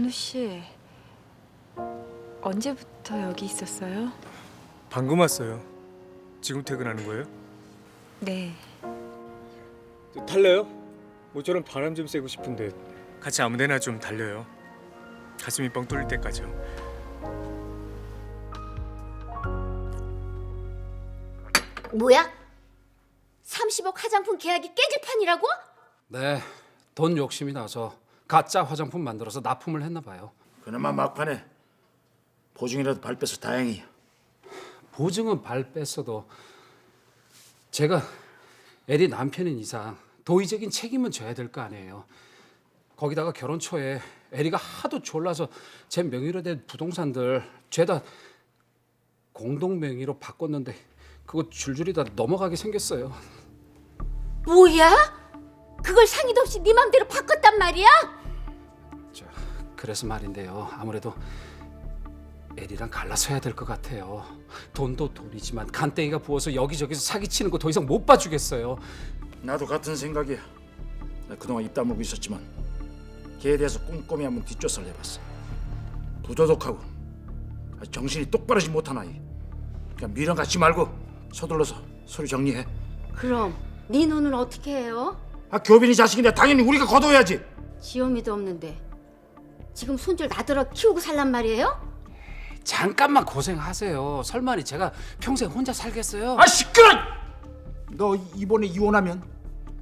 건우 씨, 언제부터 여기 있었어요? 방금 왔어요. 지금 퇴근하는 거예요? 네. 달래요? 모처럼 바람 좀 쐬고 싶은데 같이 아무데나 좀 달려요. 가슴이 뻥 뚫릴 때까지요. 뭐야? 30억 화장품 계약이 깨질 판이라고? 네, 돈 욕심이 나서 가짜 화장품 만들어서 납품을 했나 봐요. 그나마 막판에 보증이라도 발 빼서 다행이야. 보증은 발 뺐어도 제가 에리 남편인 이상 도의적인 책임은 져야 될 거 아니에요. 거기다가 결혼 초에 에리가 하도 졸라서 제 명의로 된 부동산들 죄다 공동 명의로 바꿨는데 그거 줄줄이 다 넘어가게 생겼어요. 뭐야? 그걸 상의도 없이 네 맘대로 바꿨단 말이야? 그래서 말인데요. 아무래도 에리랑 갈라서야 될 것 같아요. 돈도 돈이지만 간땡이가 부어서 여기저기서 사기치는 거 더 이상 못 봐주겠어요. 나도 같은 생각이야. 나 그동안 입 다물고 있었지만 걔에 대해서 꼼꼼히 한번 뒷조사를 해봤어. 부도덕하고 정신이 똑바르지 못한 아이. 그냥 미련 갖지 말고 서둘러서 서류 정리해. 그럼 네 너는 어떻게 해요? 교빈이 자식인데 당연히 우리가 거둬야지. 지엄이도 없는데 지금 손질 나더러 키우고 살란 말이에요? 잠깐만 고생하세요. 설마니 제가 평생 혼자 살겠어요? 시끄러! 너 이번에 이혼하면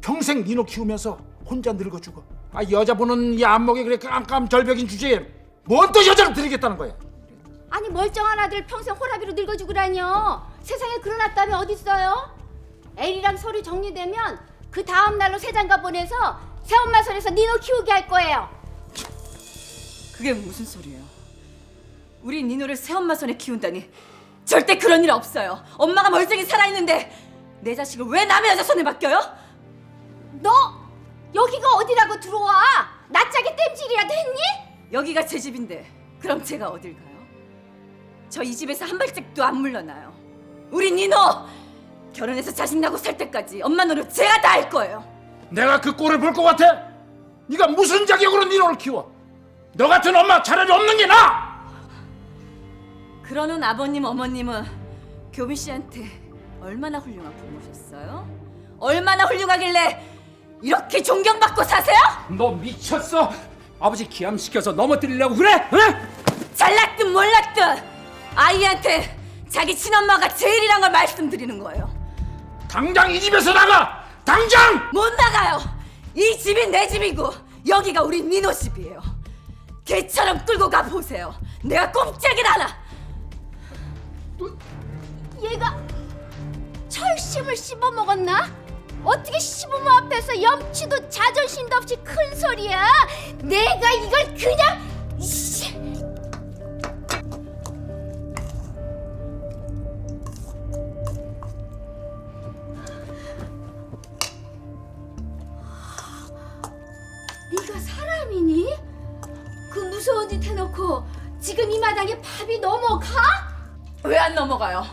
평생 니노 키우면서 혼자 늙어 죽어. 여자 보는 이 안목이 그래 깜깜절벽인 주제에 뭔 또 여자를 들이겠다는 거야? 아니 멀쩡한 아들 평생 호라비로 늙어 죽으라뇨. 세상에 그런 아따미 어딨어요? 애리랑 서류 정리되면 그 다음 날로 새장가 보내서 새엄마선에서 니노 키우게 할 거예요. 그게 무슨 소리예요? 우리 니노를 새엄마 손에 키운다니. 절대 그런 일 없어요. 엄마가 멀쩡히 살아있는데 내 자식을 왜 남의 여자 손에 맡겨요? 너 여기가 어디라고 들어와? 낯짝에 땜질이라도 했니? 여기가 제 집인데 그럼 제가 어딜 가요? 저 이 집에서 한 발짝도 안 물러나요. 우리 니노 결혼해서 자식 낳고 살 때까지 엄마 노릇 제가 다 할 거예요. 내가 그 꼴을 볼 것 같아? 네가 무슨 자격으로 니노를 키워? 너 같은 엄마 차라리 없는 게 나아! 그러는 아버님 어머님은 교빈 씨한테 얼마나 훌륭한 부모셨어요? 얼마나 훌륭하길래 이렇게 존경받고 사세요? 너 미쳤어? 아버지 기함시켜서 넘어뜨리려고 그래? 그래? 잘났든 몰랐든 아이한테 자기 친엄마가 제일이란 걸 말씀드리는 거예요. 당장 이 집에서 나가! 당장! 못 나가요. 이 집이 내 집이고 여기가 우리 니노 집이에요. 개처럼 끌고 가 보세요. 내가 꼼짝을 않아. 얘가 철심을 씹어먹었나? 어떻게 시부모 앞에서 염치도 자존심도 없이 큰 소리야? 내가 이걸 그냥... 이씨. 네가 사람이니? 그 무서운 짓 해놓고 지금 이 마당에 밥이 넘어가? 왜 안 넘어가요?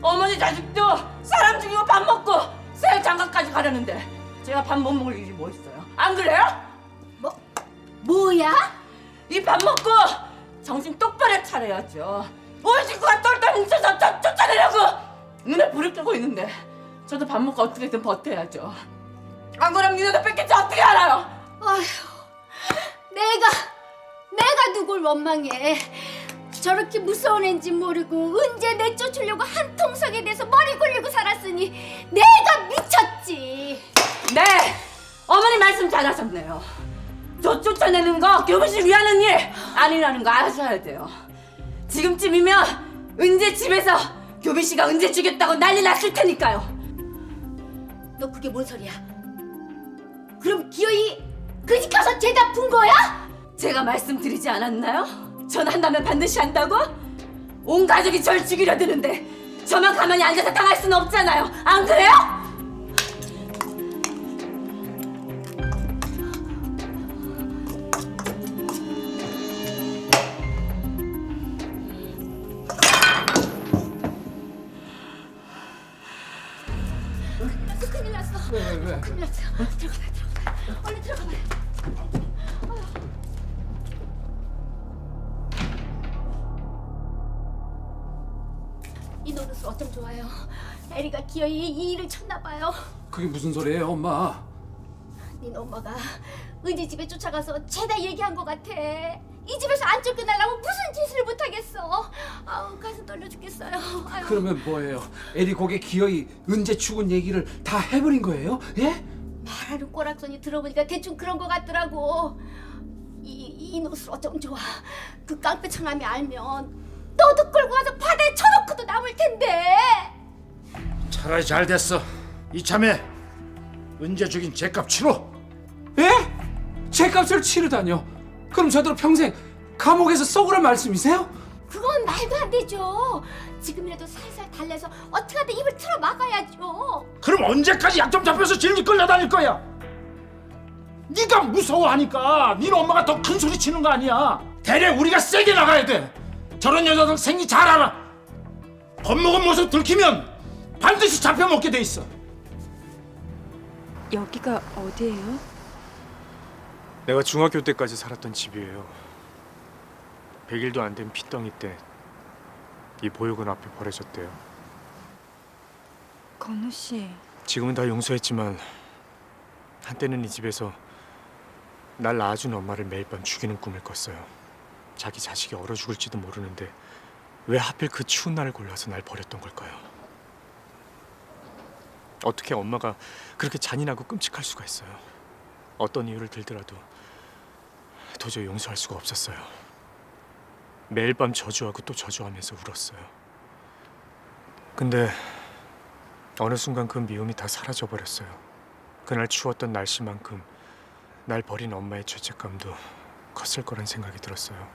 어머니 자식도 사람 죽이고 밥 먹고 새 장가까지 가려는데 제가 밥 못 먹을 일이 뭐 있어요? 안 그래요? 뭐야? 이 밥 먹고 정신 똑바로 차려야죠. 온 식구가 똘똘 뭉쳐서 저 쫓아내려고 눈에 불을 끄고 있는데 저도 밥 먹고 어떻게든 버텨야죠. 안 그럼 니네도 뺏길지 어떻게 알아요? 아휴, 내가 누굴 원망해? 저렇게 무서운 앤지 모르고 언제 내쫓으려고 한 통속에 대서 머리 굴리고 살았으니 내가 미쳤지. 네, 어머니 말씀 잘하셨네요. 저 쫓아내는 거 교빈 씨 위하는 일 아니라는 거 아셔야 돼요. 지금쯤이면 은재 집에서 교빈 씨가 은재 죽였다고 난리 났을 테니까요. 너 그게 뭔 소리야? 그럼 기어이 그 집 가서 죄다 푼 거야? 제가 말씀드리지 않았나요? 전 한다면 반드시 한다고? 온 가족이 절 죽이려 드는데 저만 가만히 앉아서 당할 수는 없잖아요. 안 그래요? 큰일 났어. 왜? 큰일 났어. 들어가봐. 얼른 들어가봐. 이노스 어쩜 좋아요. 에리가 기어이 이 일을 쳤나 봐요. 그게 무슨 소리예요, 엄마? 네 엄마가 은지 집에 쫓아가서 죄다 얘기한 것 같아. 이 집에서 안 쫓겨나려고 무슨 짓을 못하겠어. 아우 가슴 떨려 죽겠어요. 아유. 그러면 뭐예요? 에리 거기에 기어이 은재 죽은 얘기를 다 해버린 거예요? 예? 말하는 꼬락선이 들어보니까 대충 그런 것 같더라고. 이노스 어쩜 좋아. 그 깡패청함이 알면 너도 끌고 가서 바다에 쳐놓고도 남을 텐데. 차라리 잘 됐어. 이참에 은재 죽인 죄값 치러. 예? 죄값을 치르다뇨? 그럼 저대로 평생 감옥에서 썩으란 말씀이세요? 그건 말도 안 되죠. 지금이라도 살살 달래서 어떻게든 입을 틀어 막아야죠. 그럼 언제까지 약점 잡혀서 질질 끌려다닐 거야? 네가 무서워하니까 니네 엄마가 더 큰 소리 치는 거 아니야. 대래 우리가 세게 나가야 돼. 저런 여자들 생기 잘 알아. 겁먹은 모습 들키면 반드시 잡혀먹게 돼 있어. 여기가 어디예요? 내가 중학교 때까지 살았던 집이에요. 100일도 안 된 핏덩이 때 이 보육원 앞에 버려졌대요. 건우 씨, 지금은 다 용서했지만 한때는 이 집에서 날 낳아준 엄마를 매일 밤 죽이는 꿈을 꿨어요. 자기 자식이 얼어 죽을지도 모르는데 왜 하필 그 추운 날을 골라서 날 버렸던 걸까요? 어떻게 엄마가 그렇게 잔인하고 끔찍할 수가 있어요? 어떤 이유를 들더라도 도저히 용서할 수가 없었어요. 매일 밤 저주하고 또 저주하면서 울었어요. 근데 어느 순간 그 미움이 다 사라져 버렸어요. 그날 추웠던 날씨만큼 날 버린 엄마의 죄책감도 컸을 거란 생각이 들었어요.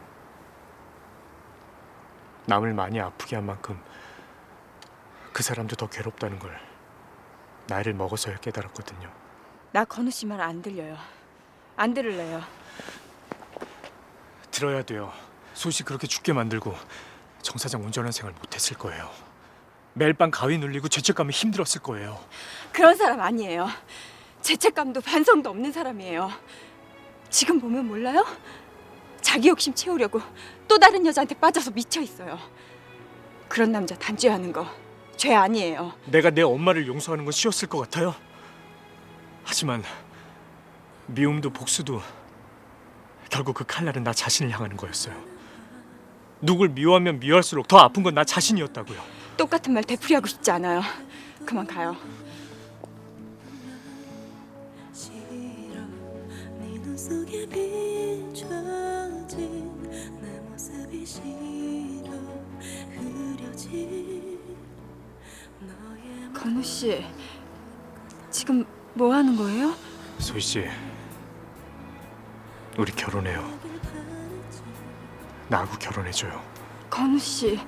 남을 많이 아프게 한 만큼 그 사람도 더 괴롭다는 걸 나이를 먹어서야 깨달았거든요. 나 건우 씨 말 안 들려요. 안 들을래요. 들어야 돼요. 소시 그렇게 죽게 만들고 정 사장 온전한 생활 못했을 거예요. 매일 밤 가위 눌리고 죄책감이 힘들었을 거예요. 그런 사람 아니에요. 죄책감도 반성도 없는 사람이에요. 지금 보면 몰라요? 자기 욕심 채우려고 또 다른 여자한테 빠져서 미쳐 있어요. 그런 남자 단죄하는 거 죄 아니에요. 내가 내 엄마를 용서하는 건 쉬웠을 것 같아요. 하지만 미움도 복수도 결국 그 칼날은 나 자신을 향하는 거였어요. 누굴 미워하면 미워할수록 더 아픈 건 나 자신이었다고요. 똑같은 말 되풀이하고 싶지 않아요. 그만 가요. 건우 씨, 지금 뭐 하는 거예요? 소희 씨, 우리 결혼해요. 나하고 결혼해줘요. 건우 씨,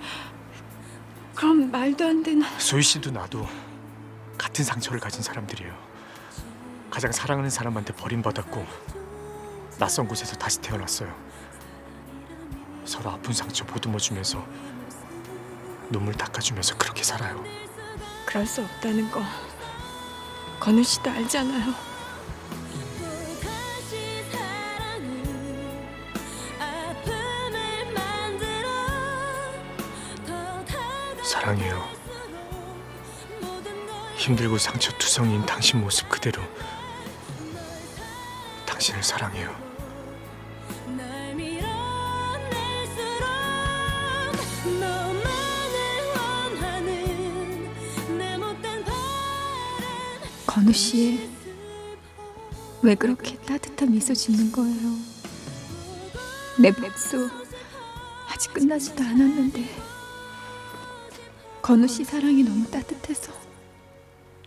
그럼 말도 안 되는. 소희 씨도 나도 같은 상처를 가진 사람들이에요. 가장 사랑하는 사람한테 버림받았고 낯선 곳에서 다시 태어났어요. 서로 아픈 상처 보듬어주면서 눈물 닦아주면서 그렇게 살아요. 그럴 수 없다는 거 건우 씨도 알잖아요. 사랑해요. 힘들고 상처투성이인 당신 모습 그대로 당신을 사랑해요. 건우 씨, 왜 그렇게 따뜻한 미소 짓는 거예요? 내 복수 아직 끝나지도 않았는데 건우 씨 사랑이 너무 따뜻해서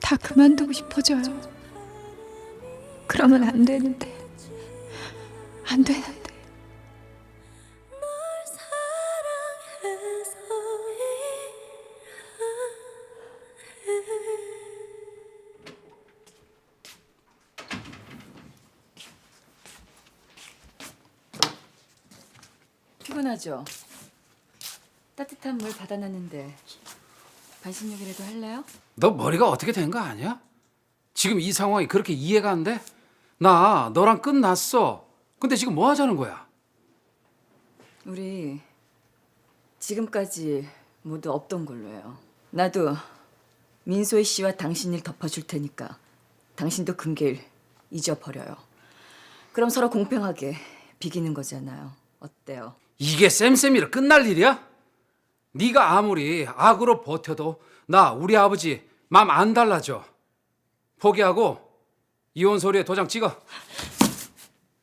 다 그만두고 싶어져요. 그러면 안 되는데, 안 되는데. 피곤하죠? 따뜻한 물 받아놨는데 반신욕이라도 할래요? 너 머리가 어떻게 된 거 아니야? 지금 이 상황이 그렇게 이해가 안 돼? 나 너랑 끝났어. 근데 지금 뭐 하자는 거야? 우리 지금까지 모두 없던 걸로 해요. 나도 민소희 씨와 당신 일 덮어줄 테니까 당신도 금길 잊어버려요. 그럼 서로 공평하게 비기는 거잖아요. 어때요? 이게 쌤쌤이라 끝날 일이야? 네가 아무리 악으로 버텨도 나 우리 아버지 마음 안 달라져. 포기하고 이혼 서류에 도장 찍어.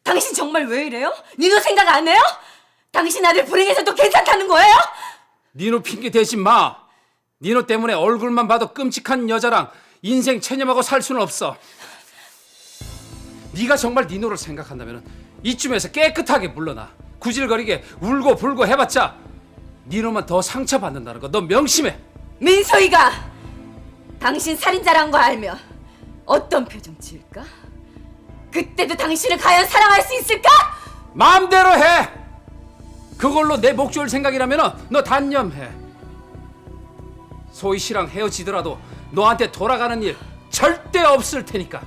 당신 정말 왜 이래요? 니노 생각 안 해요? 당신 아들 불행해서도 괜찮다는 거예요? 니노 핑계 대지 마. 니노 때문에 얼굴만 봐도 끔찍한 여자랑 인생 체념하고 살 수는 없어. 네가 정말 니노를 생각한다면 이쯤에서 깨끗하게 물러나. 구질거리게 울고 불고 해봤자 니노만 더 상처받는다는 거 너 명심해. 민소희가 당신 살인자란 거 알면 어떤 표정 지을까? 그때도 당신을 과연 사랑할 수 있을까? 마음대로 해. 그걸로 내 목 조일 생각이라면 너 단념해. 소희 씨랑 헤어지더라도 너한테 돌아가는 일 절대 없을 테니까.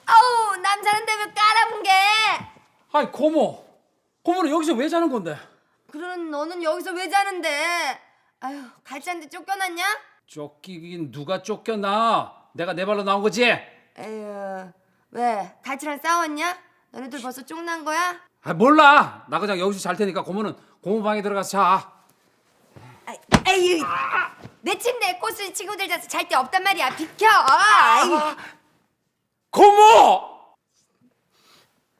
아우 남자는 데왜 깔아본 게? 아니 고모는 여기서 왜 자는 건데? 그럼 너는 여기서 왜 자는데? 아유 갈치한테 쫓겨났냐? 쫓기긴 누가 쫓겨나? 내가 내 발로 나온 거지? 에휴 왜 갈치랑 싸웠냐? 너네들 벌써 쫑난 거야? 아 몰라. 나 그냥 여기서 잘 테니까 고모는 고모 방에 들어가서 자. 에휴 내 침대에 꽃을 친구들 자서 잘 데 없단 말이야 비켜. 아이. 고모!